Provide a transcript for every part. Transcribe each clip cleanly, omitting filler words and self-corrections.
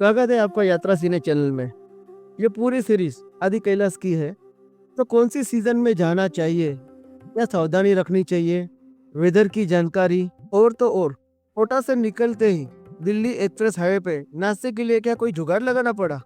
स्वागत है आपका यात्रा सीने चैनल में। ये पूरी सीरीज आदि कैलाश की है। तो कौन सी सीजन में जाना चाहिए, क्या सावधानी रखनी चाहिए, वेदर की जानकारी और तो और कोटा से निकलते ही दिल्ली एक्सप्रेस हाईवे पे नाश्ते के लिए क्या कोई जुगाड़ लगाना पड़ा।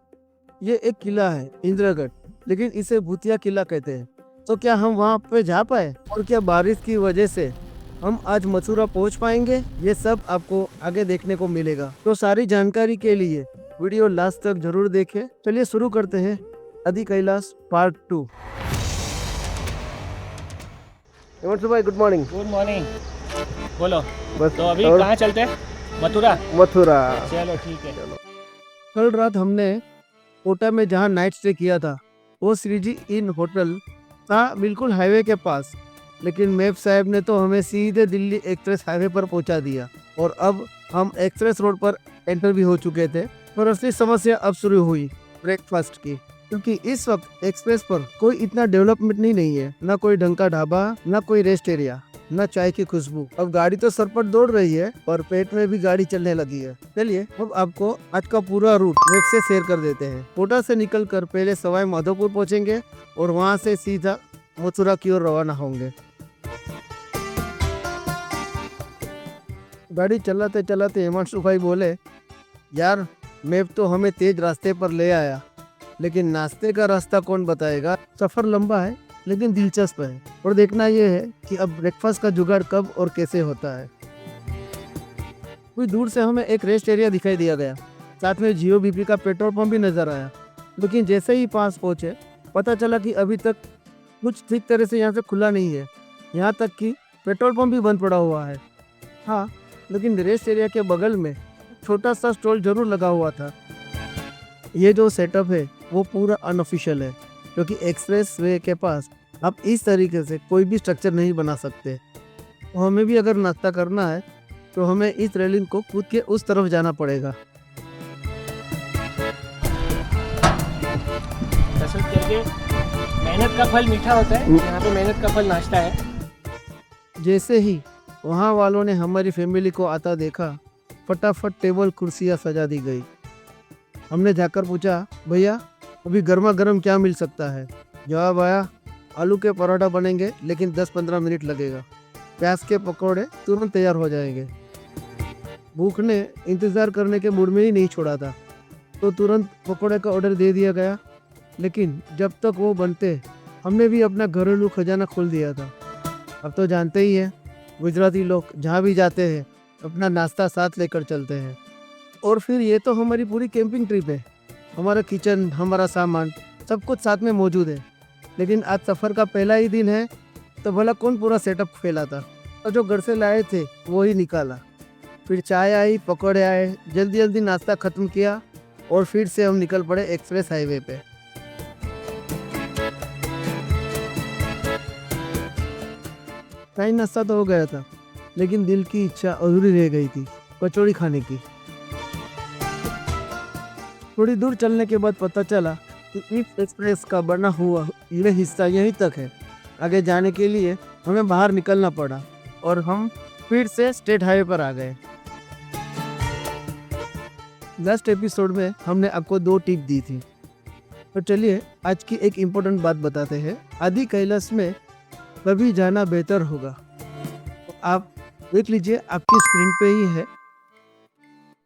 ये एक किला है इंदिरागढ़, लेकिन इसे भूतिया किला कहते हैं। तो क्या हम वहाँ पे जा पाए और क्या बारिश की वजह से हम आज मथुरा पहुँच पाएंगे, ये सब आपको आगे देखने को मिलेगा। तो सारी जानकारी के लिए वीडियो लास्ट तक जरूर देखें। चलिए शुरू करते हैं आदि कैलाश पार्ट 2। हिमांशु भाई, गुड मॉर्निंग। Good morning. बोलो। बस तो अभी और कहाँ चलते हैं? मथुरा। मथुरा। चलो ठीक है। कल रात हमने कोटा में जहाँ नाइट स्टे किया था वो श्रीजी इन होटल था, बिल्कुल हाईवे के पास। लेकिन मैप साहब ने तो हमें सीधे दिल्ली एक्सप्रेस हाईवे पर पहुंचा दिया और अब हम एक्सप्रेस रोड पर एंटर भी हो चुके थे। पर असली समस्या अब शुरू हुई ब्रेकफास्ट की, क्योंकि इस वक्त एक्सप्रेस पर कोई इतना डेवलपमेंट नहीं है। ना कोई ढंग का ढाबा, ना कोई रेस्ट एरिया, ना चाय की खुशबू। अब गाड़ी तो सर पर दौड़ रही है और पेट में भी गाड़ी चलने लगी है। चलिए अब आपको आज का पूरा रूट मैप से शेयर कर देते हैं। कोटा से निकलकर पहले सवाई माधोपुर पहुंचेंगे और वहां से सीधा मथुरा की ओर रवाना होंगे। गाड़ी चलाते चलाते हिमांशु भाई बोले, यार मैप तो हमें तेज रास्ते पर ले आया, लेकिन नाश्ते का रास्ता कौन बताएगा। सफर लंबा है लेकिन दिलचस्प है, और देखना यह है कि अब ब्रेकफास्ट का जुगाड़ कब और कैसे होता है। कुछ दूर से हमें एक रेस्ट एरिया दिखाई दिया गया, साथ में जियो बीपी का पेट्रोल पंप भी नजर आया। लेकिन जैसे ही पास पहुंचे पता चला कि अभी तक कुछ ठीक तरह से यहाँ से खुला नहीं है। यहाँ तक कि पेट्रोल पंप भी बंद पड़ा हुआ है। हाँ, लेकिन रेस्ट एरिया के बगल में छोटा सा स्टॉल जरूर लगा हुआ था। ये जो सेटअप है वो पूरा अनऑफिशियल है, क्योंकि एक्सप्रेस वे के पास आप इस तरीके से कोई भी स्ट्रक्चर नहीं बना सकते। तो हमें भी अगर नाश्ता करना है तो हमें इस रेलिंग को कूद के उस तरफ जाना पड़ेगा। कसरत करके मेहनत का फल मीठा होता है। यहाँ पे मेहनत का फल नाश्ता है। जैसे ही वहाँ वालों ने हमारी फैमिली को आता देखा, फटाफट टेबल कुर्सियाँ सजा दी गई। हमने जाकर पूछा, भैया अभी गर्मा गर्म क्या मिल सकता है। जवाब आया, आलू के पराठा बनेंगे लेकिन 10-15 मिनट लगेगा। प्याज के पकौड़े तुरंत तैयार हो जाएंगे। भूख ने इंतज़ार करने के मूड में ही नहीं छोड़ा था, तो तुरंत पकौड़े का ऑर्डर दे दिया गया। लेकिन जब तक वो बनते हमने भी अपना घरेलू खजाना खोल दिया था। अब तो जानते ही हैं, गुजराती लोग जहाँ भी जाते हैं अपना नाश्ता साथ लेकर चलते हैं। और फिर ये तो हमारी पूरी कैंपिंग ट्रिप है। हमारा किचन, हमारा सामान, सब कुछ साथ में मौजूद है। लेकिन आज सफ़र का पहला ही दिन है, तो भला कौन पूरा सेटअप फैला था। और जो घर से लाए थे वो ही निकाला। फिर चाय आई, पकौड़े आए, जल्दी जल्दी नाश्ता ख़त्म किया और फिर से हम निकल पड़े एक्सप्रेस हाईवे पे। चाय नाश्ता तो हो गया था, लेकिन दिल की इच्छा अधूरी रह गई थी, कचौड़ी खाने की। थोड़ी दूर चलने के बाद पता चला कि इस एक्सप्रेस का बना हुआ यह हिस्सा यहीं तक है। आगे जाने के लिए हमें बाहर निकलना पड़ा और हम फिर से स्टेट हाईवे पर आ गए। लास्ट एपिसोड में हमने आपको 2 टिप दी थी, तो चलिए आज की एक इम्पोर्टेंट बात बताते हैं। आदि कैलाश में कभी जाना बेहतर होगा। तो आप देख लीजिए, आपकी स्क्रीन पे ही है।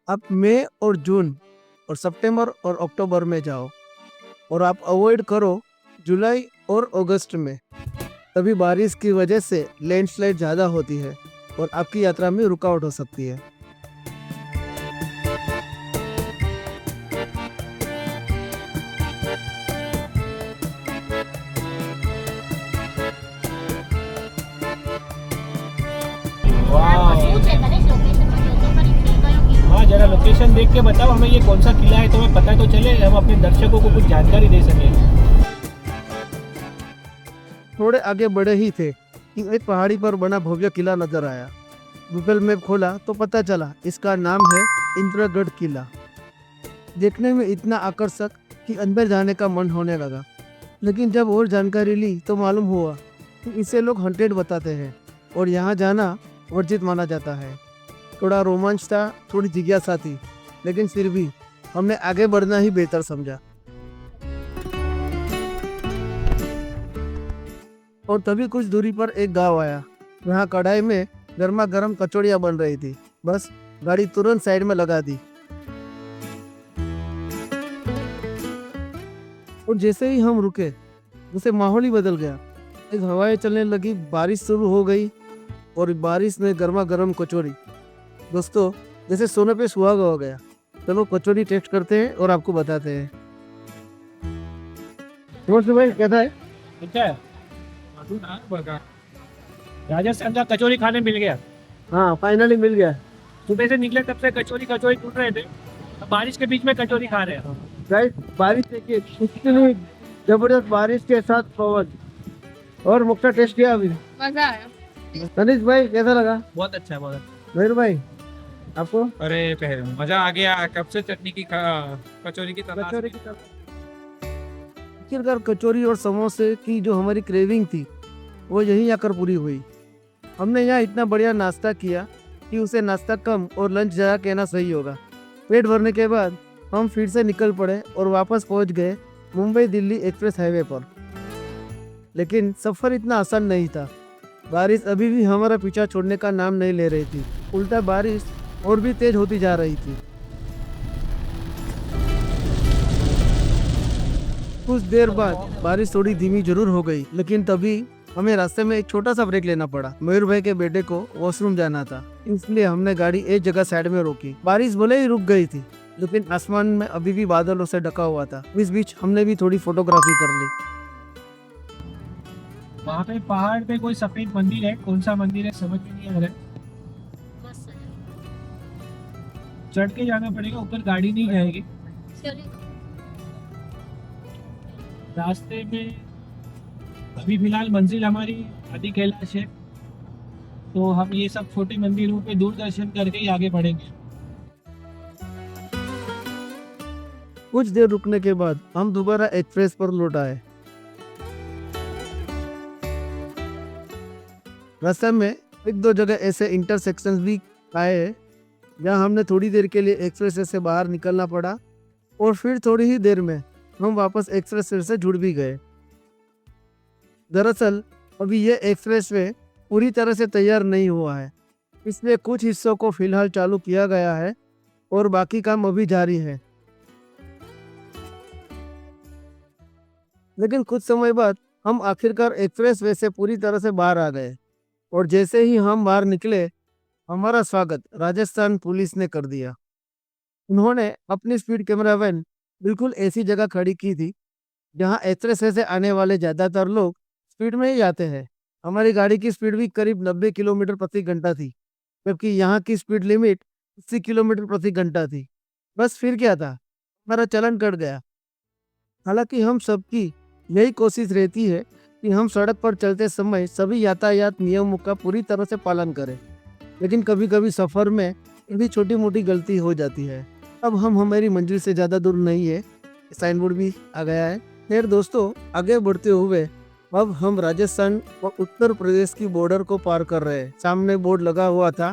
आप मई और जून और सितंबर और अक्टूबर में जाओ, और आप अवॉइड करो जुलाई और अगस्त में। तभी बारिश की वजह से लैंडस्लाइड ज़्यादा होती है और आपकी यात्रा में रुकावट हो सकती है। हाँ, जरा लोकेशन देख के बताओ हमें, ये कौन सा किला है, तो हमें पता तो चले, हम अपने दर्शकों को कुछ जानकारी दे सकें। थोड़े आगे बढ़े ही थे कि एक पहाड़ी पर बना भव्य किला नजर आया। गूगल मैप खोला तो पता चला इसका नाम है इंदिरागढ़ किला। देखने में इतना आकर्षक कि अंदर जाने का मन होने लगा। लेकिन जब और जानकारी ली तो मालूम हुआ कि इसे लोग हॉन्टेड बताते हैं और यहाँ जाना वर्जित माना जाता है। थोड़ा रोमांच था, थोड़ी जिज्ञासा थी, लेकिन फिर भी हमने आगे बढ़ना ही बेहतर समझा। और तभी कुछ दूरी पर एक गांव आया। वहाँ कढ़ाई में गर्मा गर्म कचौड़ियाँ बन रही थी। बस गाड़ी तुरंत साइड में लगा दी और जैसे ही हम रुके उसे माहौल ही बदल गया। एक हवाएं चलने लगी, बारिश शुरू हो गई और बारिश में गर्मा गर्म कचौड़ी, दोस्तों जैसे सोने पे सुहागा हो गया। चलो कचौड़ी टेस्ट करते हैं और आपको बताते हैं। नमस्ते भाई, कैसा है? अच्छा है। राजस्थान का कचौरी खाने मिल गया। हाँ, फाइनली मिल गया। सुबह से निकले तब से कचौरी कचौरी ढूंढ रहे थे, अब बारिश के बीच में कचौरी खा रहे हैं। गाइस, बारिश देखिए, इतनी जबरदस्त बारिश के साथ पवन। और मुक्ता टेस्ट किया अभी? मजा आया। तनिष भाई, कैसा लगा? बहुत अच्छा है, बहुत अच्छा। मयूर भाई, आपको? अरे पहले मजा आ गया, कब से चटनी की कचौरी की तरह। कचौरी की आखिरकार कचौरी और समोसे की जो हमारी क्रेविंग थी वो यहीं आकर पूरी हुई। हमने यहाँ इतना बढ़िया नाश्ता किया कि उसे नाश्ता कम और लंच ज़्यादा कहना सही होगा। पेट भरने के बाद हम फिर से निकल पड़े और वापस पहुँच गए मुंबई दिल्ली एक्सप्रेस हाईवे पर। लेकिन सफ़र इतना आसान नहीं था। बारिश अभी भी हमारा पीछा छोड़ने का नाम नहीं ले रही थी। उल्टा बारिश और भी तेज होती जा रही थी। कुछ देर बाद बारिश थोड़ी धीमी जरूर हो गई, लेकिन तभी हमें रास्ते में एक छोटा सा ब्रेक लेना पड़ा। मयूर भाई के बेटे को वॉशरूम जाना था, इसलिए हमने गाड़ी एक जगह साइड में रोकी। बारिश भले ही रुक गई थी, लेकिन आसमान में अभी भी बादलों से ढका हुआ था। इस बीच हमने भी थोड़ी फोटोग्राफी कर ली। वहाँ पे पहाड़ पे कोई सफेद मंदिर है, कौन सा मंदिर है समझ में नहीं आ रहा है। चढ़ के जाना पड़ेगा, ऊपर गाड़ी नहीं जाएगी। रास्ते में अभी फिलहाल मंजिल हमारी आदि कैलाश है, तो हम ये सब छोटे मंदिरों पे दूर दर्शन करके ही आगे बढ़ेंगे। कुछ देर रुकने के बाद हम दोबारा एक्सप्रेस पर लौट आए। रास्ते में एक दो जगह ऐसे इंटरसेक्शंस भी आए जहाँ हमने थोड़ी देर के लिए एक्सप्रेस से बाहर निकलना पड़ा और फिर थोड़ी ही देर में हम वापस एक्सप्रेस से जुड़ भी गए। दरअसल अभी ये एक्सप्रेस वे पूरी तरह से तैयार नहीं हुआ है, इसलिए कुछ हिस्सों को फिलहाल चालू किया गया है और बाकी काम अभी जारी है। लेकिन कुछ समय बाद हम आखिरकार एक्सप्रेस वे से पूरी तरह से बाहर आ गए और जैसे ही हम बाहर निकले हमारा स्वागत राजस्थान पुलिस ने कर दिया। उन्होंने अपनी स्पीड कैमरा वैन बिल्कुल ऐसी जगह खड़ी की थी जहां एक्सप्रेस वे से आने वाले ज़्यादातर लोग स्पीड में ही आते हैं। हमारी गाड़ी की स्पीड भी करीब 90 किलोमीटर प्रति घंटा थी, जबकि यहाँ की स्पीड लिमिट 80 किलोमीटर प्रति घंटा थी। बस फिर क्या था, हमारा चलन कट गया। हालांकि हम सबकी यही कोशिश रहती है कि हम सड़क पर चलते समय सभी यातायात नियमों का पूरी तरह से पालन करें, लेकिन कभी कभी सफ़र में इतनी छोटी मोटी गलती हो जाती है। अब हम हमारी मंजिल से ज़्यादा दूर नहीं है, साइन बोर्ड भी आ गया है। फिर दोस्तों, आगे बढ़ते हुए अब हम राजस्थान और उत्तर प्रदेश की बॉर्डर को पार कर रहे हैं। सामने बोर्ड लगा हुआ था,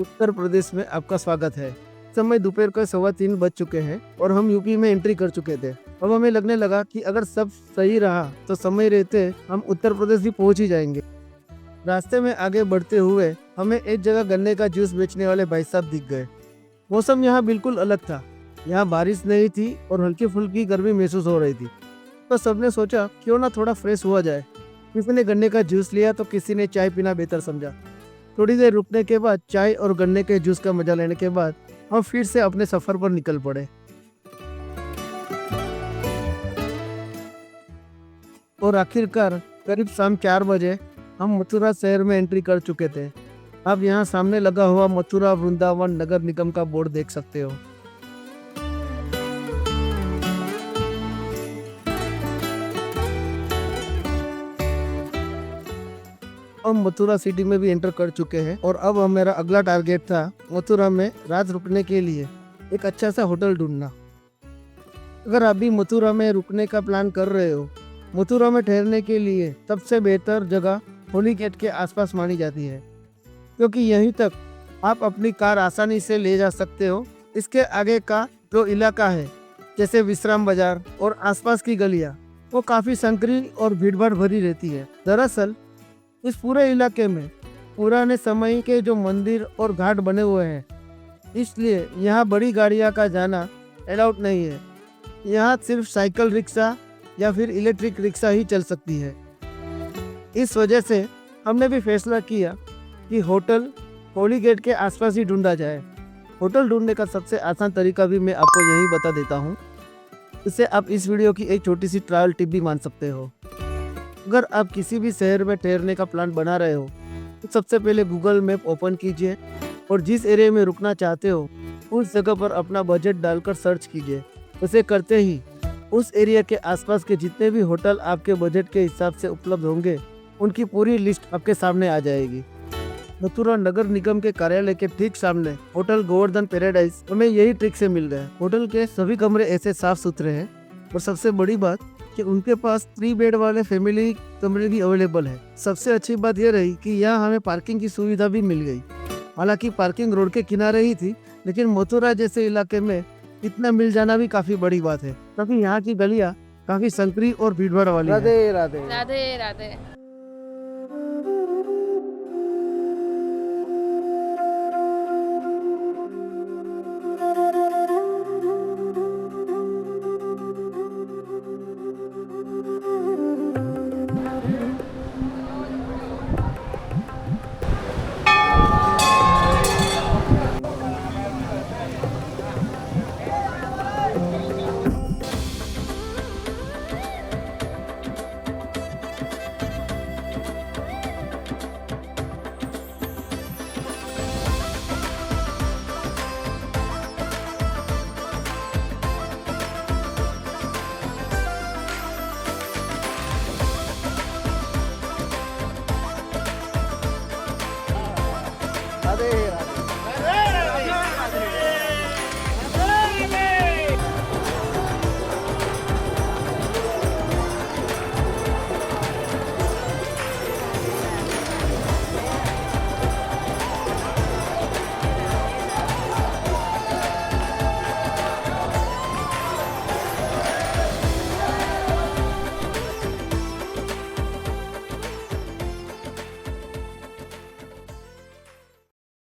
उत्तर प्रदेश में आपका स्वागत है। समय दोपहर का 3:15 बज चुके हैं और हम यूपी में एंट्री कर चुके थे। अब हमें लगने लगा कि अगर सब सही रहा तो समय रहते हम उत्तर प्रदेश भी पहुंच ही जाएंगे। रास्ते में आगे बढ़ते हुए हमें एक जगह गन्ने का जूस बेचने वाले भाई साहब दिख गए। मौसम यहाँ बिल्कुल अलग था, यहाँ बारिश नहीं थी और हल्की फुल्की गर्मी महसूस हो रही थी। तो सबने सोचा क्यों ना थोड़ा फ्रेश हुआ जाए। किसी ने गन्ने का जूस लिया तो किसी ने चाय पीना बेहतर समझा। थोड़ी देर रुकने के बाद चाय और गन्ने के जूस का मजा लेने के बाद हम फिर से अपने सफर पर निकल पड़े। और आखिरकार करीब शाम 4 बजे हम मथुरा शहर में एंट्री कर चुके थे। आप यहाँ सामने लगा हुआ मथुरा वृंदावन नगर निगम का बोर्ड देख सकते हो। हम मथुरा सिटी में भी एंटर कर चुके हैं और अब मेरा अगला टारगेट था मथुरा में रात रुकने के लिए एक अच्छा सा होटल ढूंढना। अगर आप भी मथुरा में रुकने का प्लान कर रहे हो, मथुरा में ठहरने के लिए सबसे बेहतर जगह होली गेट के आसपास मानी जाती है, क्योंकि यहीं तक आप अपनी कार आसानी से ले जा सकते हो। इसके आगे का जो इलाका है जैसे विश्राम बाजार और आसपास की गलियां वो काफ़ी संकरी और भीड़भाड़ भरी रहती है। दरअसल इस पूरे इलाके में पुराने समय के जो मंदिर और घाट बने हुए हैं, इसलिए यहाँ बड़ी गाड़ियाँ का जाना अलाउड नहीं है। यहाँ सिर्फ साइकिल रिक्शा या फिर इलेक्ट्रिक रिक्शा ही चल सकती है। इस वजह से हमने भी फैसला किया कि होटल होली गेट के आसपास ही ढूंढा जाए। होटल ढूंढने का सबसे आसान तरीका भी मैं आपको यही बता देता हूँ। इसे आप इस वीडियो की एक छोटी सी ट्रायल टिप भी मान सकते हो। अगर आप किसी भी शहर में ठहरने का प्लान बना रहे हो तो सबसे पहले गूगल मैप ओपन कीजिए और जिस एरिया में रुकना चाहते हो उस जगह पर अपना बजट डालकर सर्च कीजिए। उसे करते ही उस एरिया के आसपास के जितने भी होटल आपके बजट के हिसाब से उपलब्ध होंगे उनकी पूरी लिस्ट आपके सामने आ जाएगी। मथुरा नगर निगम के कार्यालय के ठीक सामने होटल गोवर्धन पैराडाइज हमें यही ट्रिक से मिल गया। होटल के सभी कमरे ऐसे साफ सुथरे हैं और सबसे बड़ी बात कि उनके पास 3 बेड वाले फैमिली कमरे भी अवेलेबल है। सबसे अच्छी बात यह रही कि यहाँ हमें पार्किंग की सुविधा भी मिल गई। हालांकि पार्किंग रोड के किनारे ही थी, लेकिन मथुरा जैसे इलाके में इतना मिल जाना भी काफी बड़ी बात है, क्योंकि यहाँ की गलियाँ काफी संकरी और भीड़भाड़ वाली है। राधे राधे। राधे राधे।